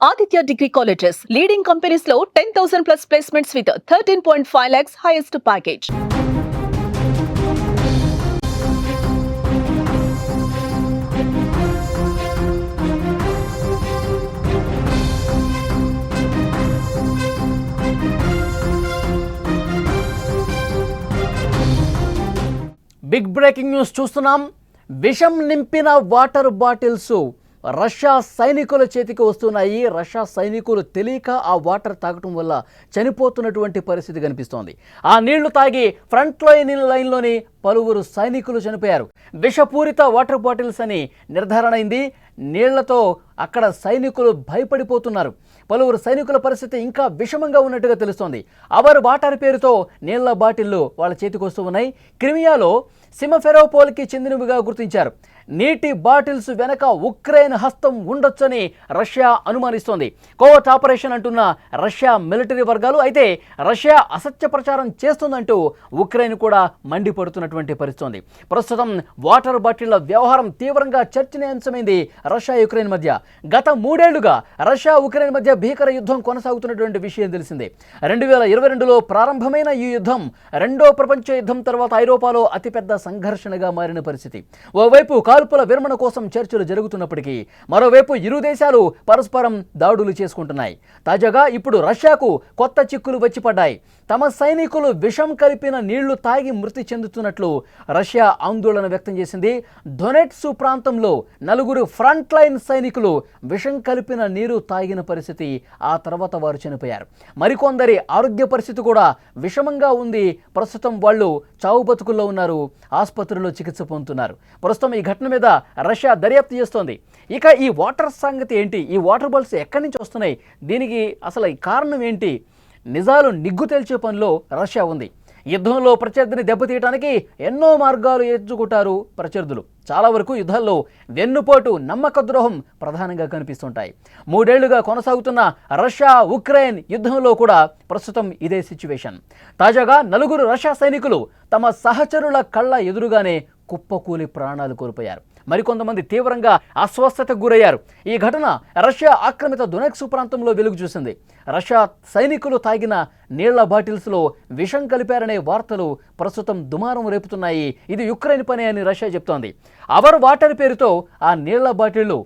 Aditya Degree Colleges, leading companies లో 10,000 plus placements with 13.5 lakhs highest package. Big breaking news చూస్తున్నాం. విషం నింపిన water bottles Russia సైనికుల చేతికి వస్తున్నాయి. రష్యా సైనికులు తెలియక ఆ వాటర్ తాగటం వల్ల చనిపోతున్నటువంటి పరిస్థితి కనిపిస్తోంది. ఆ నీళ్లు తాగి ఫ్రంట్ లైన్లోని పలువురు సైనికులు చనిపోయారు. విషపూరిత వాటర్ బాటిల్స్ అని నిర్ధారణ అయింది. నీళ్లతో అక్కడ సైనికులు భయపడిపోతున్నారు. పలువురు సైనికుల పరిస్థితి ఇంకా విషమంగా ఉన్నట్టుగా తెలుస్తోంది. అవర్ వాటర్ పేరుతో నీళ్ల బాటిళ్లు వాళ్ళ చేతికి వస్తూ ఉన్నాయి. క్రిమియాలో సిమఫెరోపోల్కి చెందినవిగా గుర్తించారు. నీటి బాటిల్స్ వెనక ఉక్రెయిన్ హస్తం ఉండొచ్చని రష్యా అనుమానిస్తోంది. కోవర్ట్ ఆపరేషన్ అంటున్న రష్యా మిలిటరీ వర్గాలు. అయితే రష్యా అసత్య ప్రచారం చేస్తుందంటూ ఉక్రెయిన్ కూడా మండిపడుతున్నటువంటి పరిస్థితి. ప్రస్తుతం వాటర్ బాటిళ్ల వ్యవహారం తీవ్రంగా చర్చనీయాంశమైంది రష్యా యుక్రెయిన్ మధ్య. గత 3 ఏళ్లుగా రష్యా ఉక్రెయిన్ మధ్య భీకర యుద్ధం కొనసాగుతున్నటువంటి విషయం తెలిసిందే. 2022లో ప్రారంభమైన ఈ యుద్ధం రెండో ప్రపంచ యుద్ధం తర్వాత ఐరోపాలో అతిపెద్ద సంఘర్షణగా మారిన పరిస్థితి. ఓవైపు కాల్పుల విరమణ కోసం చర్చలు జరుగుతున్నప్పటికీ మరోవైపు ఇరు దేశాలు పరస్పరం దాడులు చేసుకుంటున్నాయి. తాజాగా ఇప్పుడు రష్యాకు కొత్త చిక్కులు వచ్చి పడ్డాయి. తమ సైనికులు విషం కలిపిన నీళ్లు తాగి మృతి చెందుతున్నట్లు రష్యా ఆందోళన వ్యక్తం చేసింది. డొనెట్స్ ప్రాంతంలో 4 ఫ్రంట్ లైన్ సైనికులు విషం కలిపిన నీరు తాగిన పరిస్థితి. ఆ తర్వాత వారు చనిపోయారు. మరికొందరి ఆరోగ్య పరిస్థితి కూడా విషమంగా ఉంది. ప్రస్తుతం వాళ్ళు చావు బతుకుల్లో ఉన్నారు. ఆసుపత్రిలో చికిత్స పొందుతున్నారు. ప్రస్తుతం ఈ ఘటన మీద రష్యా దర్యాప్తు చేస్తోంది. ఇక ఈ వాటర్ సంగతి ఏంటి? ఈ వాటర్ బాల్స్ ఎక్కడి నుంచి వస్తున్నాయి? దీనికి అసలు ఈ కారణం ఏంటి? నిజాలు నిగ్గు తేల్చే పనిలో రష్యా ఉంది. యుద్ధంలో ప్రత్యర్థిని దెబ్బతీయడానికి ఎన్నో మార్గాలు ఎంచుకుంటారు ప్రత్యర్థులు. చాలా వరకు యుద్ధాల్లో వెన్నుపోటు, నమ్మక ద్రోహం ప్రధానంగా కనిపిస్తుంటాయి. 3 ఏళ్లుగా కొనసాగుతున్న రష్యా ఉక్రెయిన్ యుద్ధంలో కూడా ప్రస్తుతం ఇదే సిచ్యువేషన్. తాజాగా 4 రష్యా సైనికులు తమ సహచరుల కళ్ళ ఎదురుగానే కుప్పకూలి ప్రాణాలు కోల్పోయారు. మరికొంతమంది తీవ్రంగా అస్వస్థతకు గురయ్యారు. ఈ ఘటన రష్యా ఆక్రమిత డొనెట్స్ ప్రాంతంలో వెలుగు చూసింది. రష్యా సైనికులు తాగిన నీళ్ల బాటిల్స్లో విషం కలిపారనే వార్తలు ప్రస్తుతం దుమారం రేపుతున్నాయి. ఇది యుక్రెయిన్ పని అని రష్యా చెప్తోంది. అవర్ వాటర్ పేరుతో ఆ నీళ్ల బాటిళ్లు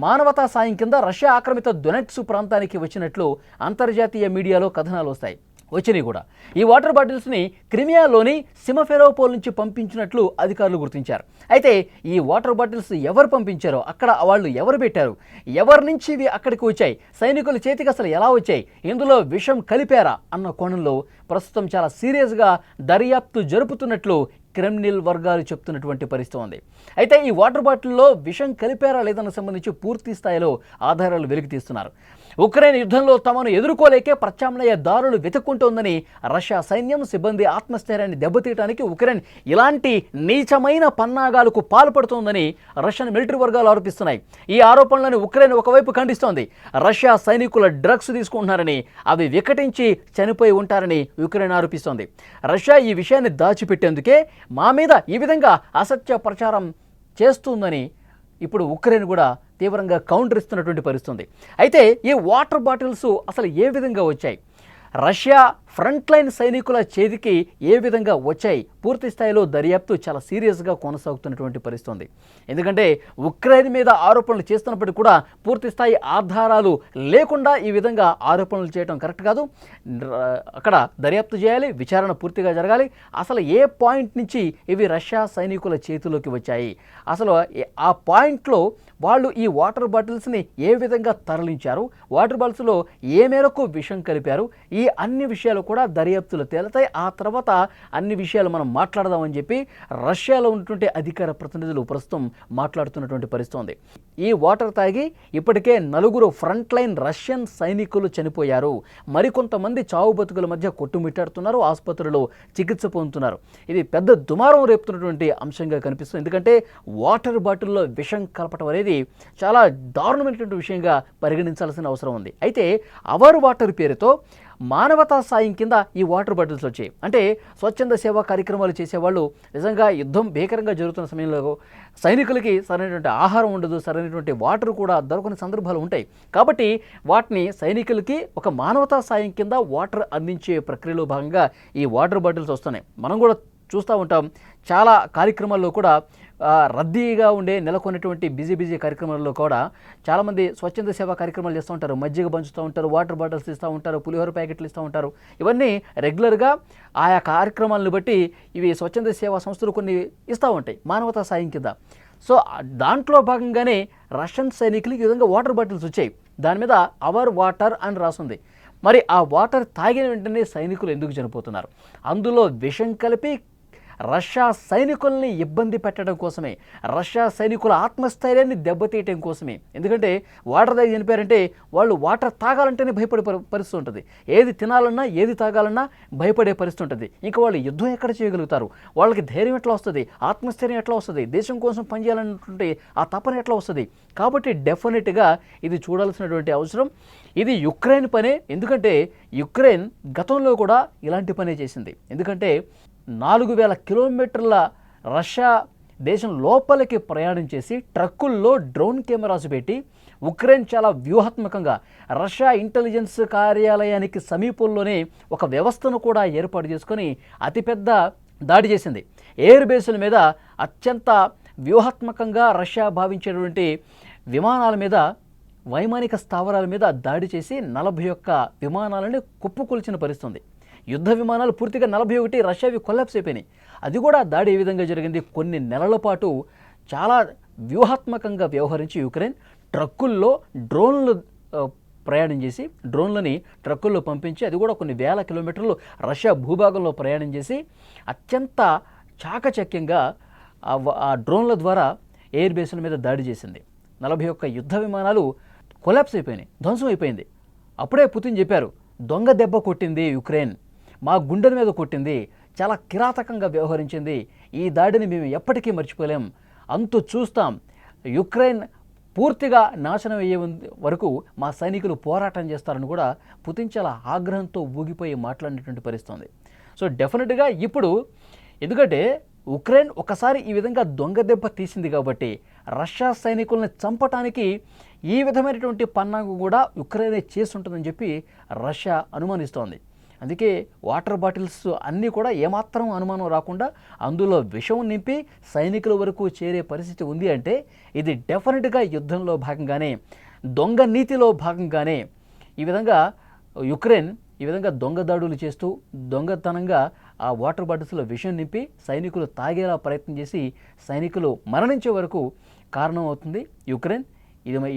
మానవతా సాయం కింద రష్యా ఆక్రమిత డొనెట్స్ ప్రాంతానికి వచ్చినట్లు అంతర్జాతీయ మీడియాలో కథనాలు వచ్చినాయి కూడా. ఈ వాటర్ బాటిల్స్ని క్రిమియాలోని సిమఫెరోపోల్ నుంచి పంపించినట్లు అధికారులు గుర్తించారు. అయితే ఈ వాటర్ బాటిల్స్ ఎవరు పంపించారో, అక్కడ వాళ్ళు ఎవరు పెట్టారు, ఎవరి నుంచి ఇవి అక్కడికి వచ్చాయి, సైనికుల చేతికి అసలు ఎలా వచ్చాయి, ఇందులో విషం కలిపారా అన్న కోణంలో ప్రస్తుతం చాలా సీరియస్గా దర్యాప్తు జరుపుతున్నట్లు క్రెమ్లిన్ వర్గాలు చెప్తున్నటువంటి పరిస్థితి ఉంది. అయితే ఈ వాటర్ బాటిల్లో విషం కలిపారా లేదన్న సంబంధించి పూర్తి స్థాయిలో ఆధారాలు వెలికి తీస్తున్నారు. ఉక్రెయిన్ యుద్ధంలో తమను ఎదుర్కోలేకే ప్రత్యామ్నాయ దారులు వెతుక్కుంటోందని రష్యా సైన్యం సిబ్బంది ఆత్మస్థైర్యాన్ని దెబ్బతీయడానికి ఉక్రెయిన్ ఇలాంటి నీచమైన పన్నాగాలకు పాల్పడుతోందని రష్యన్ మిలిటరీ వర్గాలు ఆరోపిస్తున్నాయి. ఈ ఆరోపణలను ఉక్రెయిన్ ఒకవైపు ఖండిస్తోంది. రష్యా సైనికుల డ్రగ్స్ తీసుకుంటున్నారని, అవి వికటించి చనిపోయి ఉంటారని ఉక్రెయిన్ ఆరోపిస్తోంది. రష్యా ఈ విషయాన్ని దాచిపెట్టేందుకే మా మీద ఈ విధంగా అసత్య ప్రచారం చేస్తుందని ఇప్పుడు ఉక్రెయిన్ కూడా తీవ్రంగా కౌంటర్ ఇస్తున్నటువంటి పరిస్థితి. అయితే ఈ వాటర్ బాటిల్స్ అసలు ఏ విధంగా వచ్చాయి, రష్యా ఫ్రంట్ లైన్ సైనికుల చేతికి ఏ విధంగా వచ్చాయి, పూర్తి స్థాయిలో దర్యాప్తు చాలా సీరియస్గా కొనసాగుతున్నటువంటి పరిస్థితి ఉంది. ఎందుకంటే ఉక్రెయిన్ మీద ఆరోపణలు చేస్తున్నప్పటికీ కూడా పూర్తి స్థాయి ఆధారాలు లేకుండా ఈ విధంగా ఆరోపణలు చేయడం కరెక్ట్ కాదు. అక్కడ దర్యాప్తు చేయాలి, విచారణ పూర్తిగా జరగాలి. అసలు ఏ పాయింట్ నుంచి ఇవి రష్యా సైనికుల చేతిలోకి వచ్చాయి, అసలు ఆ పాయింట్లో వాళ్ళు ఈ వాటర్ బాటిల్స్ని ఏ విధంగా తరలించారు, వాటర్ బాటిల్స్లో ఏ మేరకు విషం కలిపారు, ఈ అన్ని విషయాలు కూడా దర్యాప్తులు తేలుతాయి. ఆ తర్వాత అన్ని విషయాలు మనం మాట్లాడదామని చెప్పి రష్యాలో ఉన్నటువంటి అధికార ప్రతినిధులు ప్రస్తుతం మాట్లాడుతున్నటువంటి పరిస్థితి ఉంది. ఈ వాటర్ తాగి ఇప్పటికే 4 ఫ్రంట్ లైన్ రష్యన్ సైనికులు చనిపోయారు. మరికొంతమంది చావు బతుకుల మధ్య కొట్టుమిట్టాడుతున్నారు, ఆసుపత్రిలో చికిత్స పొందుతున్నారు. ఇది పెద్ద దుమారం రేపుతున్నటువంటి అంశంగా కనిపిస్తుంది. ఎందుకంటే వాటర్ బాటిల్లో విషం కలపటం అనేది అనేది చాలా దారుణమైనటువంటి విషయంగా పరిగణించాల్సిన అవసరం ఉంది. అయితే అవర్ వాటర్ పేరుతో మానవతా సాయం కింద ఈ వాటర్ బాటిల్స్ వచ్చాయి. అంటే స్వచ్ఛంద సేవా కార్యక్రమాలు చేసేవాళ్ళు నిజంగా యుద్ధం భీకరంగా జరుగుతున్న సమయంలో సైనికులకి సరైనటువంటి ఆహారం ఉండదు, సరైనటువంటి వాటర్ కూడా దొరకని సందర్భాలు ఉంటాయి. కాబట్టి వాటిని సైనికులకి ఒక మానవతా సాయం కింద వాటర్ అందించే ప్రక్రియలో భాగంగా ఈ వాటర్ బాటిల్స్ వస్తున్నాయి. మనం కూడా చూస్తూ ఉంటాం. చాలా కార్యక్రమాల్లో కూడా రద్దీగా ఉండే నెలకొన్నటువంటి బిజీ కార్యక్రమాల్లో కూడా చాలామంది స్వచ్ఛంద సేవా కార్యక్రమాలు చేస్తూ ఉంటారు. మజ్జిగ పంచుతూ ఉంటారు, వాటర్ బాటిల్స్ ఇస్తూ ఉంటారు, పులిహోర ప్యాకెట్లు ఇస్తూ ఉంటారు. ఇవన్నీ రెగ్యులర్గా ఆయా కార్యక్రమాలను బట్టి ఇవి స్వచ్ఛంద సేవా సంస్థలు కొన్ని ఇస్తూ ఉంటాయి మానవతా సాయం కింద. సో దాంట్లో భాగంగానే రష్యన్ సైనికులకి ఈ విధంగా వాటర్ బాటిల్స్ వచ్చాయి. దాని మీద అవర్ వాటర్ అని రాసుంది. మరి ఆ వాటర్ తాగిన వెంటనే సైనికులు ఎందుకు చనిపోతున్నారు? అందులో విషం కలిపి రష్యా సైనికుల్ని ఇబ్బంది పెట్టడం కోసమే, రష్యా సైనికుల ఆత్మస్థైర్యాన్ని దెబ్బతీయటం కోసమే. ఎందుకంటే వాటర్ తాగి చనిపోయారంటే వాళ్ళు వాటర్ తాగాలంటేనే భయపడే పరిస్థితి ఉంటుంది. ఏది తినాలన్నా ఏది తాగాలన్నా భయపడే పరిస్థితి ఉంటుంది. ఇంకా వాళ్ళు యుద్ధం ఎక్కడ చేయగలుగుతారు? వాళ్ళకి ధైర్యం ఎట్లా వస్తుంది? ఆత్మస్థైర్యం ఎట్లా వస్తుంది? దేశం కోసం పనిచేయాలన్నటువంటి ఆ తపన ఎట్లా వస్తుంది? కాబట్టి డెఫినెట్గా ఇది చూడాల్సినటువంటి అవసరం. ఇది యుక్రెయిన్ పనే. ఎందుకంటే యుక్రెయిన్ గతంలో కూడా ఇలాంటి పనే చేసింది. ఎందుకంటే 4000 కిలోమీటర్ల రష్యా దేశం లోపలికి ప్రయాణం చేసి ట్రక్కుల్లో డ్రోన్ కెమెరాస్ పెట్టి ఉక్రెయిన్ చాలా వ్యూహాత్మకంగా రష్యా ఇంటెలిజెన్స్ కార్యాలయానికి సమీపంలోనే ఒక వ్యవస్థను కూడా ఏర్పాటు చేసుకొని అతిపెద్ద దాడి చేసింది. ఎయిర్ బేసుల మీద అత్యంత వ్యూహాత్మకంగా రష్యా భావించేటువంటి విమానాల మీద, వైమానిక స్థావరాల మీద దాడి చేసి 41 విమానాలని కుప్పకూల్చిన పరిస్థితుంది. యుద్ధ విమానాలు పూర్తిగా 41 రష్యావి కొలాప్స్ అయిపోయినాయి. అది కూడా దాడి ఏ విధంగా జరిగింది? కొన్ని నెలల పాటు చాలా వ్యూహాత్మకంగా వ్యవహరించి యుక్రెయిన్ ట్రక్కుల్లో డ్రోన్లు ప్రయాణం చేసి, డ్రోన్లని ట్రక్కుల్లో పంపించి, అది కూడా కొన్ని వేల కిలోమీటర్లు రష్యా భూభాగంలో ప్రయాణం చేసి అత్యంత చాకచక్యంగా ఆ డ్రోన్ల ద్వారా ఎయిర్ బేస్ల మీద దాడి చేసింది. 41 యుద్ధ విమానాలు కొలాప్స్ అయిపోయినాయి, ధ్వంసం అయిపోయింది. అప్పుడే పుతిన్ చెప్పారు, దొంగ దెబ్బ కొట్టింది యుక్రెయిన్, మా గుండెల మీద కొట్టింది, చాలా కిరాతకంగా వ్యవహరించింది, ఈ దాడిని మేము ఎప్పటికీ మర్చిపోలేం, అంతు చూస్తాం, యుక్రెయిన్ పూర్తిగా నాశనం అయ్యే వరకు మా సైనికులు పోరాటం చేస్తారని కూడా పుతిన్ చాలా ఆగ్రహంతో ఊగిపోయి మాట్లాడినటువంటి పరిస్థితి ఉంది. సో డెఫినెట్గా ఇప్పుడు ఎందుకంటే ఉక్రెయిన్ ఒకసారి ఈ విధంగా దొంగ దెబ్బ తీసింది కాబట్టి రష్యా సైనికుల్ని చంపటానికి ఈ విధమైనటువంటి పన్నాగం కూడా యుక్రెయినే చేస్తుంటుందని చెప్పి రష్యా అనుమానిస్తోంది. అందుకే వాటర్ బాటిల్స్ అన్నీ కూడా ఏమాత్రం అనుమానం రాకుండా అందులో విషం నింపి సైనికుల వరకు చేరే పరిస్థితి ఉంది అంటే ఇది డెఫినెట్గా యుద్ధంలో భాగంగానే, దొంగ నీతిలో భాగంగానే ఈ విధంగా యుక్రెయిన్ ఈ విధంగా దొంగ దాడులు చేస్తూ దొంగతనంగా ఆ వాటర్ బాటిల్స్లో విషం నింపి సైనికులు తాగేలా ప్రయత్నం చేసి సైనికులు మరణించే వరకు కారణం అవుతుంది యుక్రెయిన్.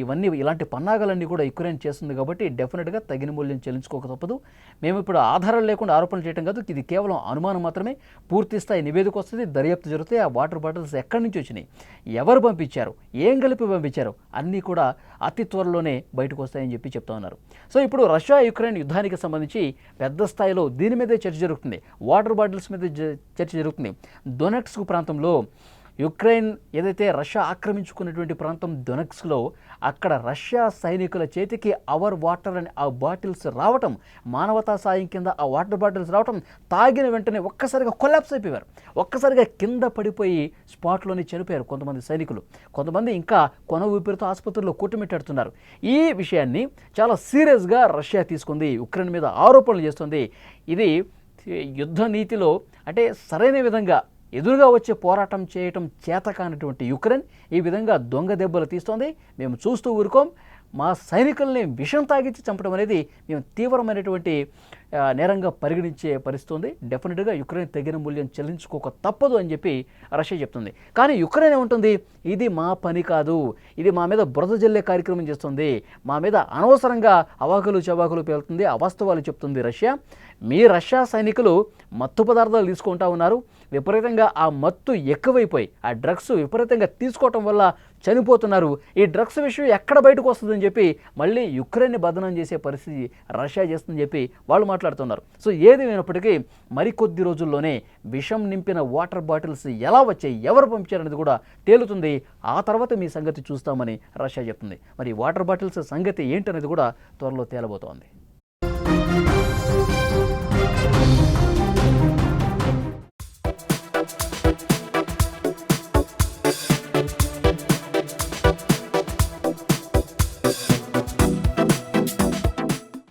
ఇవన్నీ ఇలాంటి పన్నాగాలన్నీ కూడా యుక్రెయిన్ చేస్తుంది కాబట్టి డెఫినెట్గా తగిన మూల్యం చెల్లించుకోక తప్పదు. మేము ఇప్పుడు ఆధారాలు లేకుండా ఆరోపణలు చేయడం కాదు, ఇది కేవలం అనుమానం మాత్రమే. పూర్తి స్థాయి నివేదిక వస్తుంది, దర్యాప్తు జరుగుతాయి. ఆ వాటర్ బాటిల్స్ ఎక్కడి నుంచి వచ్చినాయి, ఎవరు పంపించారు, ఏం కలిపి పంపించారు అన్నీ కూడా అతి త్వరలోనే బయటకు వస్తాయని చెప్పి చెప్తా ఉన్నారు. సో ఇప్పుడు రష్యా యుక్రెయిన్ యుద్ధానికి సంబంధించి పెద్ద స్థాయిలో దీని మీదే చర్చ జరుగుతుంది, వాటర్ బాటిల్స్ మీద చర్చ జరుగుతుంది. డొనెట్స్క్ ప్రాంతంలో యుక్రెయిన్ ఏదైతే రష్యా ఆక్రమించుకున్నటువంటి ప్రాంతం డొనెట్స్క్లో అక్కడ రష్యా సైనికుల చేతికి అవర్ వాటర్ అని ఆ బాటిల్స్ రావటం, మానవతా సాయం కింద ఆ వాటర్ బాటిల్స్ రావటం, తాగిన వెంటనే ఒక్కసారిగా కొలాప్స్ అయిపోయారు, ఒక్కసారిగా కింద పడిపోయి స్పాట్లోనే చనిపోయారు కొంతమంది సైనికులు. కొంతమంది ఇంకా కొన ఊపిరితో ఆసుపత్రుల్లో కొట్టుమిట్టాడుతున్నారు. ఈ విషయాన్ని చాలా సీరియస్గా రష్యా తీసుకుంది, ఉక్రెయిన్ మీద ఆరోపణలు చేస్తుంది. ఇది యుద్ధ నీతిలో అంటే సరైన విధంగా ఎదురుగా వచ్చే పోరాటం చేయటం చేతకానటువంటి యుక్రెయిన్ ఈ విధంగా దొంగ దెబ్బలు తీస్తోంది. మేము చూస్తూ ఊరుకోం. మా సైనికుల్ని విషం తాగించి చంపడం అనేది మేము తీవ్రమైనటువంటి నేరంగా పరిగణించే పరిస్థితి ఉంది. డెఫినెట్గా యుక్రెయిన్ తగిన మూల్యం చెల్లించుకోక తప్పదు అని చెప్పి రష్యా చెప్తుంది. కానీ యుక్రెయిన్ ఏముంటుంది, ఇది మా పని కాదు, ఇది మా మీద బురద జల్లే కార్యక్రమం చేస్తుంది, మా మీద అనవసరంగా అవాకులు చవాకులు పేలుతుంది, అవాస్తవాలు చెప్తుంది రష్యా. మీ రష్యా సైనికులు మత్తు పదార్థాలు తీసుకుంటా ఉన్నారు, విపరీతంగా ఆ మత్తు ఎక్కువైపోయి ఆ డ్రగ్స్ విపరీతంగా తీసుకోవటం వల్ల చనిపోతున్నారు. ఈ డ్రగ్స్ విషయం ఎక్కడ బయటకు వస్తుందని చెప్పి మళ్ళీ యుక్రెయిన్ని బదనం చేసే పరిస్థితి రష్యా చేస్తుందని చెప్పి వాళ్ళు మాట్లాడుతున్నారు. సో ఏది అయినప్పటికీ మరికొద్ది రోజుల్లోనే విషం నింపిన వాటర్ బాటిల్స్ ఎలా వచ్చాయి, ఎవరు పంపించారనేది కూడా తేలుతుంది. ఆ తర్వాత మీ సంగతి చూస్తామని రష్యా చెప్తుంది. మరి వాటర్ బాటిల్స్ సంగతి ఏంటనేది కూడా త్వరలో తేలబోతోంది.